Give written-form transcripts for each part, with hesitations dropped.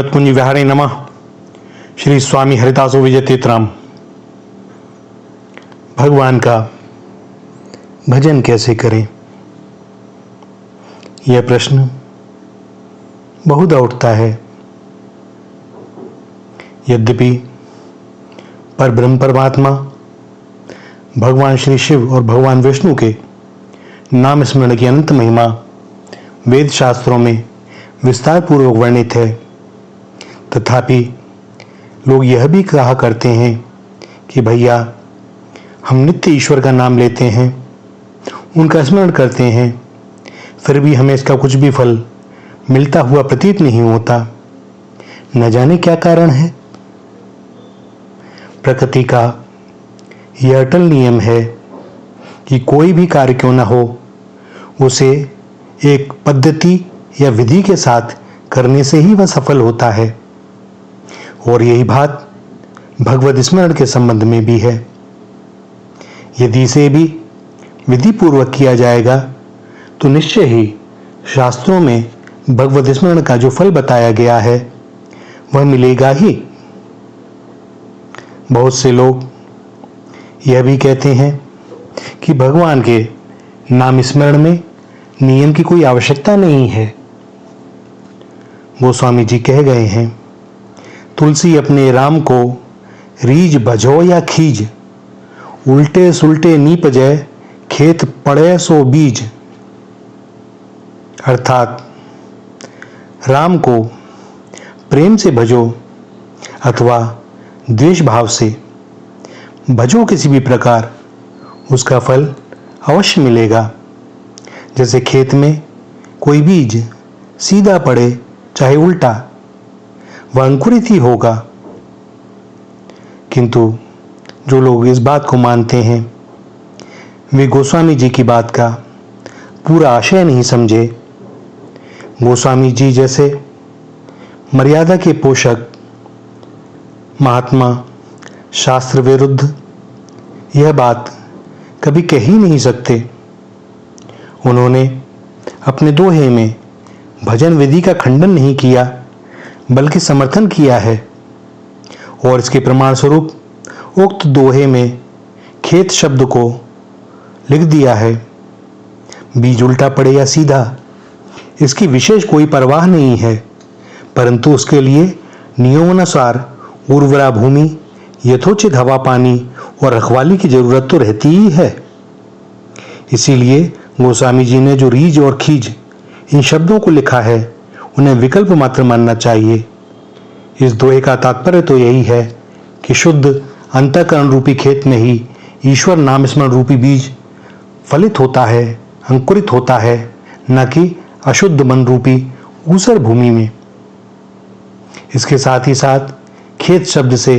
कुंज विहारे नमः। श्री स्वामी हरिदासो विजय तीर्थराम। भगवान का भजन कैसे करें, यह प्रश्न बहुधा उठता है। यद्यपि परब्रह्म परमात्मा भगवान श्री शिव और भगवान विष्णु के नाम स्मरण की अनंत महिमा वेद शास्त्रों में विस्तार पूर्वक वर्णित है, तथापि लोग यह भी कहा करते हैं कि भैया हम नित्य ईश्वर का नाम लेते हैं, उनका स्मरण करते हैं, फिर भी हमें इसका कुछ भी फल मिलता हुआ प्रतीत नहीं होता। न जाने क्या कारण है। प्रकृति का यह अटल नियम है कि कोई भी कार्य क्यों न हो, उसे एक पद्धति या विधि के साथ करने से ही वह सफल होता है। और यही बात भगवत स्मरण के संबंध में भी है। यदि इसे भी विधि पूर्वक किया जाएगा तो निश्चय ही शास्त्रों में भगवत स्मरण का जो फल बताया गया है वह मिलेगा ही। बहुत से लोग यह भी कहते हैं कि भगवान के नाम स्मरण में नियम की कोई आवश्यकता नहीं है। गोस्वामी जी कह गए हैं, तुलसी अपने राम को रीज भजो या खीज, उल्टे सुलटे नीप जय, खेत पड़े सो बीज। अर्थात राम को प्रेम से भजो अथवा द्वेष भाव से भजो किसी भी प्रकार, उसका फल अवश्य मिलेगा। जैसे खेत में कोई बीज सीधा पड़े चाहे उल्टा, वह अंकुरित ही होगा। किंतु जो लोग इस बात को मानते हैं वे गोस्वामी जी की बात का पूरा आशय नहीं समझे। गोस्वामी जी जैसे मर्यादा के पोषक महात्मा शास्त्र विरुद्ध यह बात कभी कह ही नहीं सकते। उन्होंने अपने दोहे में भजन विधि का खंडन नहीं किया बल्कि समर्थन किया है, और इसके प्रमाण स्वरूप उक्त दोहे में खेत शब्द को लिख दिया है। बीज उल्टा पड़े या सीधा, इसकी विशेष कोई परवाह नहीं है, परंतु उसके लिए नियमानुसार उर्वरा भूमि, यथोचित हवा पानी और रखवाली की जरूरत तो रहती ही है। इसीलिए गोस्वामी जी ने जो रीज और खीज इन शब्दों को लिखा है उन्हें विकल्प मात्र मानना चाहिए। इस दोहे का तात्पर्य तो यही है कि शुद्ध अंतःकरण रूपी खेत में ही ईश्वर नाम स्मरण रूपी बीज फलित होता है, अंकुरित होता है, न कि अशुद्ध मन रूपी ऊसर भूमि में। इसके साथ ही साथ खेत शब्द से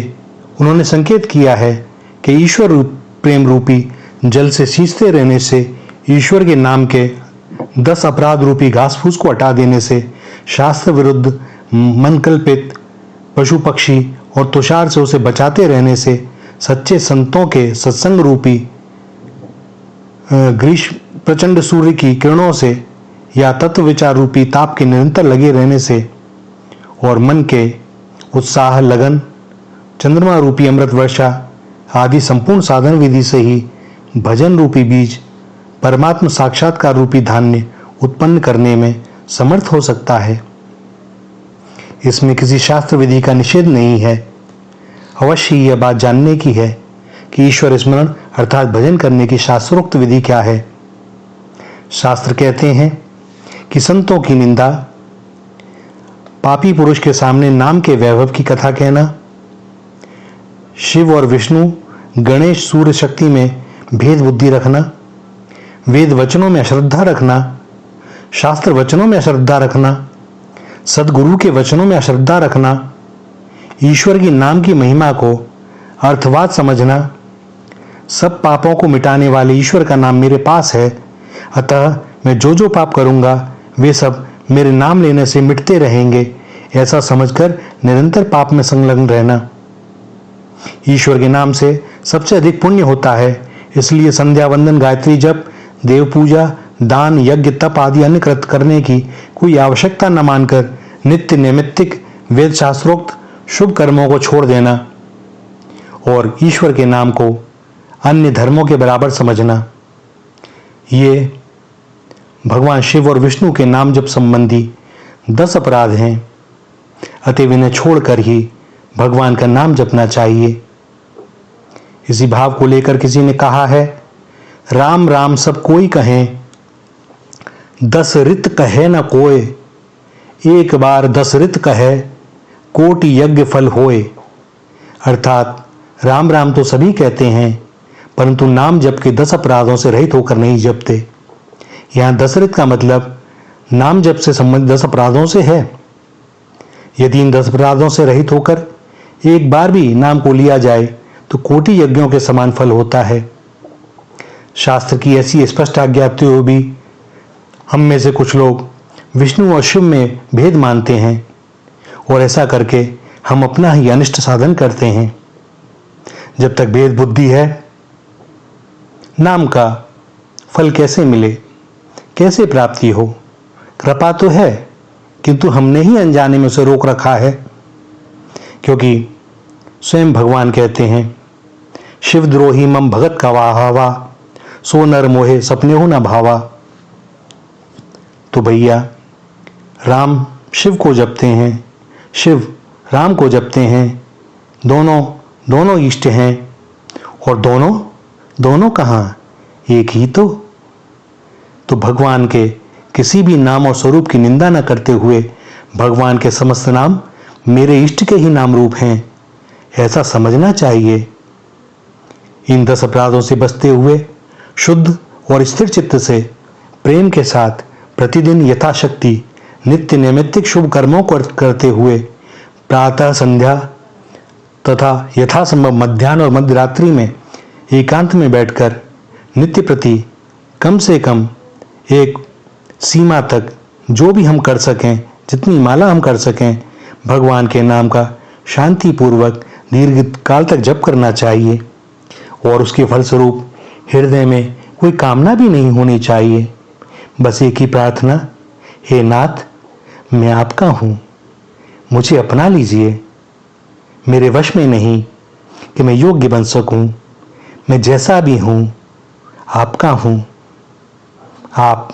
उन्होंने संकेत किया है कि ईश्वर प्रेम रूपी जल से सींचते रहने से, ईश्वर के नाम के 10 अपराध रूपी घास फूस को हटा देने से, शास्त्र विरुद्ध मन कल्पित पशु पक्षी और तुषार से उसे बचाते रहने से, सच्चे संतों के सत्संग रूपी ग्रीष्म प्रचंड सूर्य की किरणों से या तत्व विचार रूपी ताप के निरंतर लगे रहने से, और मन के उत्साह लगन चंद्रमा रूपी अमृत वर्षा आदि संपूर्ण साधन विधि से ही भजन रूपी बीज परमात्म साक्षात्कार रूपी धान्य उत्पन्न करने में समर्थ हो सकता है। इसमें किसी शास्त्र विधि का निषेध नहीं है। अवश्य यह बात जानने की है कि ईश्वर स्मरण अर्थात भजन करने की शास्त्रोक्त विधि क्या है। शास्त्र कहते हैं कि संतों की निंदा, पापी पुरुष के सामने नाम के वैभव की कथा कहना, शिव और विष्णु गणेश सूर्य शक्ति में भेद बुद्धि रखना, वेद वचनों में अश्रद्धा रखना, शास्त्र वचनों में अश्रद्धा रखना, सदगुरु के वचनों में अश्रद्धा रखना, ईश्वर की नाम की महिमा को अर्थवाद समझना, सब पापों को मिटाने वाले ईश्वर का नाम मेरे पास है, अतः मैं जो जो पाप करूंगा वे सब मेरे नाम लेने से मिटते रहेंगे, ऐसा समझकर निरंतर पाप में संलग्न रहना। ईश्वर के नाम से सबसे अधिक पुण्य होता है, इसलिए संध्या वंदन गायत्री जप, देव पूजा, दान, यज्ञ, तप आदि अन्य कृत करने की कोई आवश्यकता न मानकर नित्य नैमित्तिक वेद शास्त्रोक्त शुभ कर्मों को छोड़ देना और ईश्वर के नाम को अन्य धर्मों के बराबर समझना, ये भगवान शिव और विष्णु के नाम जप संबंधी 10 अपराध हैं। अतएव इन्हें छोड़कर ही भगवान का नाम जपना चाहिए। इसी भाव को लेकर किसी ने कहा है, राम राम सब कोई कहें, 10 ऋत कहे न कोय, एक बार 10 ऋत कहे, कोटि यज्ञ फल होए। अर्थात राम राम तो सभी कहते हैं, परंतु नाम जप के 10 अपराधों से रहित होकर नहीं जपते। यहाँ 10 ऋत का मतलब नाम जप से संबंधित 10 अपराधों से है। यदि इन 10 अपराधों से रहित होकर एक बार भी नाम को लिया जाए तो कोटि यज्ञों के समान फल होता है। शास्त्र की ऐसी स्पष्ट आज्ञा हुए भी हम में से कुछ लोग विष्णु और शिव में भेद मानते हैं और ऐसा करके हम अपना ही अनिष्ट साधन करते हैं। जब तक भेद बुद्धि है, नाम का फल कैसे मिले, कैसे प्राप्ति हो? कृपा तो है, किंतु हमने ही अनजाने में उसे रोक रखा है। क्योंकि स्वयं भगवान कहते हैं, शिवद्रोही मम भगत का वाहवा, सो नर मोहे सपने हो न भावा। तो भैया, राम शिव को जपते हैं, शिव राम को जपते हैं, दोनों इष्ट हैं। और दोनों कहाँ, एक ही तो भगवान के किसी भी नाम और स्वरूप की निंदा न करते हुए भगवान के समस्त नाम मेरे इष्ट के ही नाम रूप हैं, ऐसा समझना चाहिए। इन 10 अपराधों से बचते हुए शुद्ध और स्थिर चित्त से प्रेम के साथ प्रतिदिन यथाशक्ति नित्य नैमित्तिक शुभ कर्मों को करते हुए प्रातः, संध्या तथा यथासंभव मध्याह्न और मध्यरात्रि में एकांत में बैठकर नित्य प्रति कम से कम एक सीमा तक जो भी हम कर सकें, जितनी माला हम कर सकें, भगवान के नाम का शांतिपूर्वक दीर्घ काल तक जप करना चाहिए। और उसके फलस्वरूप हृदय में कोई कामना भी नहीं होनी चाहिए। बस एक ही प्रार्थना, हे नाथ, मैं आपका हूँ, मुझे अपना लीजिए। मेरे वश में नहीं कि मैं योग्य बन सकूं, मैं जैसा भी हूं आपका हूं। आप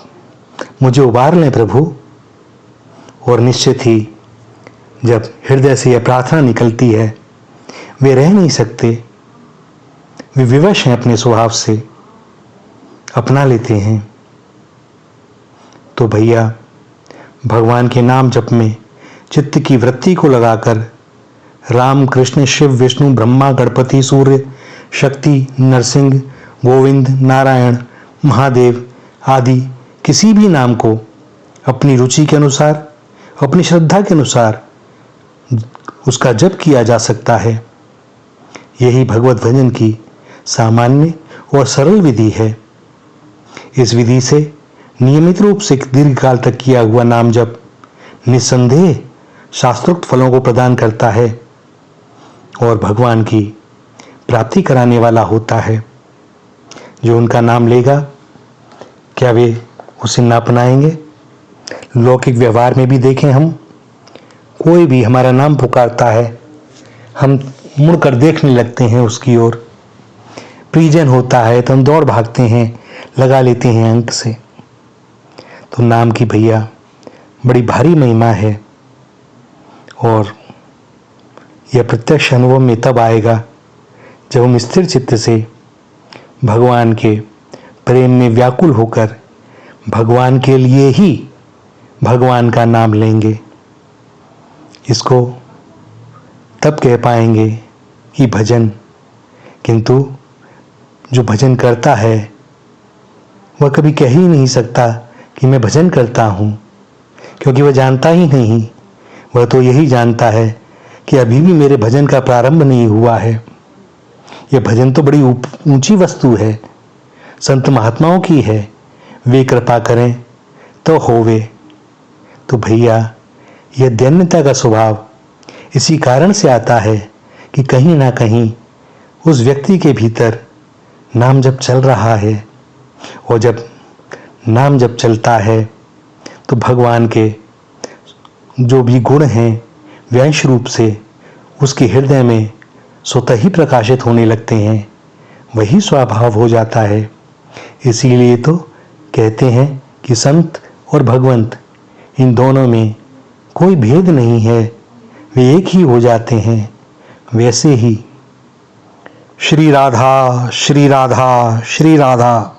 मुझे उबार लें प्रभु। और निश्चित ही जब हृदय से यह प्रार्थना निकलती है, वे रह नहीं सकते, वे विवश हैं अपने स्वभाव से, अपना लेते हैं। तो भैया, भगवान के नाम जप में चित्त की वृत्ति को लगाकर राम, कृष्ण, शिव, विष्णु, ब्रह्मा, गणपति, सूर्य, शक्ति, नरसिंह, गोविंद, नारायण, महादेव आदि किसी भी नाम को अपनी रुचि के अनुसार, अपनी श्रद्धा के अनुसार उसका जप किया जा सकता है। यही भगवत भजन की सामान्य और सरल विधि है। इस विधि से नियमित रूप से दीर्घ काल तक किया हुआ नाम जप निस्संदेह शास्त्रोक्त फलों को प्रदान करता है और भगवान की प्राप्ति कराने वाला होता है। जो उनका नाम लेगा, क्या वे उसे न अपनाएंगे? लौकिक व्यवहार में भी देखें हम, कोई भी हमारा नाम पुकारता है, हम मुड़कर देखने लगते हैं उसकी ओर। प्रियजन होता है तो हम दौड़ भागते हैं, लगा लेते हैं अंक से। तो नाम की भैया बड़ी भारी महिमा है और यह प्रत्यक्ष अनुभव में तब आएगा जब हम स्थिर चित्त से भगवान के प्रेम में व्याकुल होकर भगवान के लिए ही भगवान का नाम लेंगे। इसको तब कह पाएंगे कि भजन। किंतु जो भजन करता है वह कभी कह ही नहीं सकता कि मैं भजन करता हूँ, क्योंकि वह जानता ही नहीं। वह तो यही जानता है कि अभी भी मेरे भजन का प्रारंभ नहीं हुआ है। यह भजन तो बड़ी ऊंची वस्तु है, संत महात्माओं की है, वे कृपा करें तो होवे। तो भैया, यह दैन्यता का स्वभाव इसी कारण से आता है कि कहीं ना कहीं उस व्यक्ति के भीतर नाम जब चल रहा है, और जब नाम जब चलता है तो भगवान के जो भी गुण हैं व्यंश रूप से उसके हृदय में स्वतः ही प्रकाशित होने लगते हैं, वही स्वभाव हो जाता है। इसीलिए तो कहते हैं कि संत और भगवंत, इन दोनों में कोई भेद नहीं है, वे एक ही हो जाते हैं। वैसे ही श्री राधा श्री राधा श्री राधा।